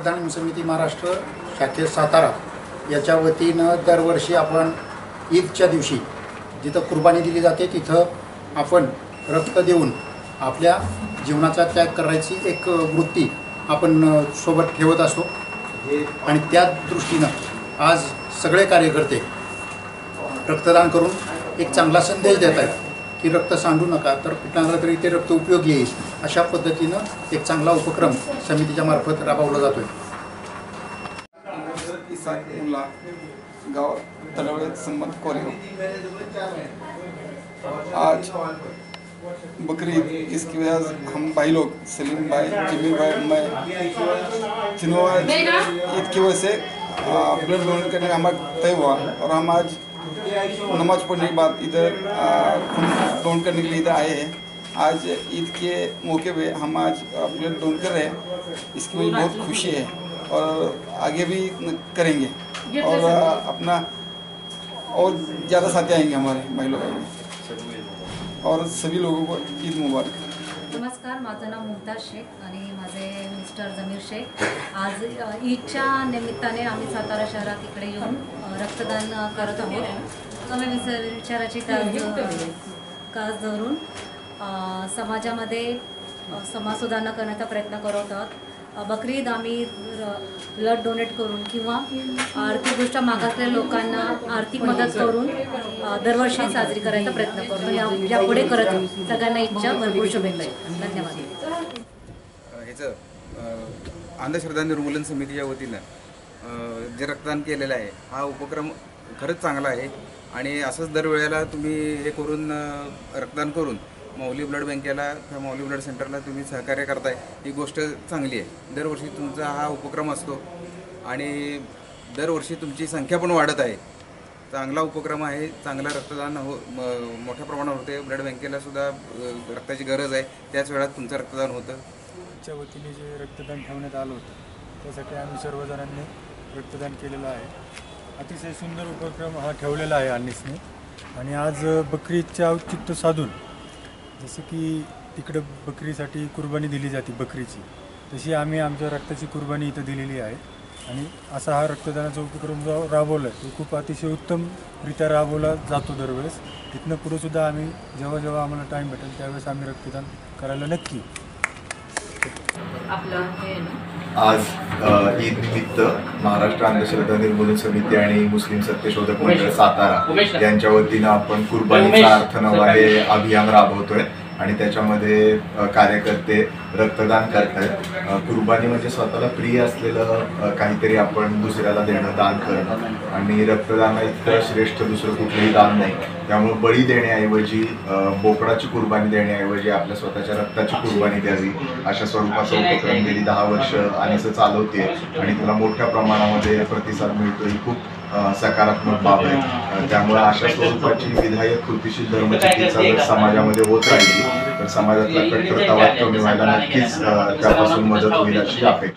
रक्तदान समिती महाराष्ट्र शाखेत सातारा याच्या वतीनं दरवर्षी आपण ईदच्या दिवशी जिथं कुर्बानी दिली जाते तिथं आपण रक्त देऊन आपल्या जीवनाचा त्याग करायची एक वृत्ती आपण सोबत ठेवत असतो आणि त्या दृष्टीनं आज सगळे कार्यकर्ते रक्तदान करून एक चांगला संदेश देत आहेत की रक्त सांडू नका, तर कुठला तरी ते रक्त उपयोगी येईल अशा पद्धतीनं एक चांगला उपक्रम समितीच्या मार्फत राबवला जातोय। गाँव तलवड़े सम्मत कोरियो आज बकरीद, इसकी वजह से हम भाई लोग सलीम भाई, जमीर भाई, मैं तीनों ईद की वजह से ब्लड डोनेट करने का हमारा तय हुआ और हम आज नमाज पढ़ने के बाद इधर खून डोनेट करने के लिए इधर आए हैं। आज ईद के मौके पे हम आज ब्लड डोनेट कर रहे हैं, इसकी मुझे बहुत खुशी है और आगे भी करेंगे और अपना और ज़्यादा साथी आएंगे हमारे भाई लोग आएंगे और सभी लोगों को ईद मुबारक। नमस्कार, माझं नाव मुमताज शेख आणि माझे मिस्टर जमीर शेख। आज ईदच्या निमित्ताने आम्ही सातारा शहरात इकडे येऊन रक्तदान करत आहोत। आम्ही विचाराची कास धरून समाजामध्ये समाज सुधारणा करण्याचा प्रयत्न करत आहोत। बकरीद आम्ही ब्लड डोनेट करून किंवा आर्थिकदृष्ट्या मागासलेल्या लोकांना आर्थिक मदत करून दरवर्षी साजरी करायचा प्रयत्न करतो। यापुढे करत सगळ्यांना ईदच्या भरपूर शुभेच्छा। धन्यवाद। ह्याचं अंधश्रद्धा निर्मूलन समितीच्या वतीनं जे रक्तदान केलेलं आहे हा उपक्रम खरंच चांगला आहे आणि असंच दरवेळेला तुम्ही हे करून रक्तदान करून माऊली ब्लड बँकेला किंवा माऊली ब्लड सेंटरला तुम्ही सहकार्य करताय, ही गोष्ट चांगली आहे। दरवर्षी तुमचा हा उपक्रम असतो आणि दरवर्षी तुमची संख्या पण वाढत आहे। चांगला उपक्रम आहे, चांगला रक्तदान मोठ्या प्रमाणावर होते। ब्लड बँकेला सुद्धा रक्ताची गरज आहे, त्याच वेळात तुमचं रक्तदान होतं। च्या वतीने जे रक्तदान ठेवण्यात आलं होतं त्यासाठी आम्ही सर्वजणांनी रक्तदान केलेलं आहे। अतिशय सुंदर उपक्रम हा ठेवलेला आहे अन्नीसने आणि आज बकरीदचे औचित्य साधून जसं की तिकडे बकरीसाठी कुर्बानी दिली जाते बकरीची, तशी आम्ही आमच्या रक्ताची कुर्बानी इथं दिलेली आहे आणि असा हा रक्तदानाचा उपक्रम जो राबवला आहे तो खूप अतिशय उत्तमरित्या राबवला जातो दरवेळेस। तिथनं पुढे सुद्धा आम्ही जेव्हा जेव्हा आम्हाला टाईम भेटेल त्यावेळेस आम्ही रक्तदान करायला नक्की। आज ईद निमित्त महाराष्ट्र अंधश्रद्धा निर्मूलन समिती आणि मुस्लिम सत्यशोधक मंडळ सातारा यांच्या वतीनं आपण कुर्बानीचा अर्थ नवा हे अभियान राबवतोय आणि त्याच्यामध्ये कार्यकर्ते रक्तदान करतायत। कुर्बानी म्हणजे स्वतःला प्रिय असलेलं काहीतरी आपण दुसऱ्याला देणं, दान करणं आणि रक्तदान इतकं श्रेष्ठ दुसरं कुठलंही दान नाही। त्यामुळे बळी देण्याऐवजी बोकडाची कुर्बानी देण्याऐवजी आपल्या स्वतःच्या रक्ताची कुर्बानी द्यावी अशा स्वरूपाचा उपक्रम गेली 10 वर्ष आणि चालवते आणि त्याला मोठ्या प्रमाणामध्ये प्रतिसाद मिळतो, ही खूप सकारात्मक बाब आहे। त्यामुळे अशा स्वरूपाची विधायक कृतीशील धर्मचिकित्सा जर समाजामध्ये होत राहिली तर समाजातला कट्टरतावाद कमी व्हायला नक्कीच त्यापासून मदत होईल अशी अपेक्षा।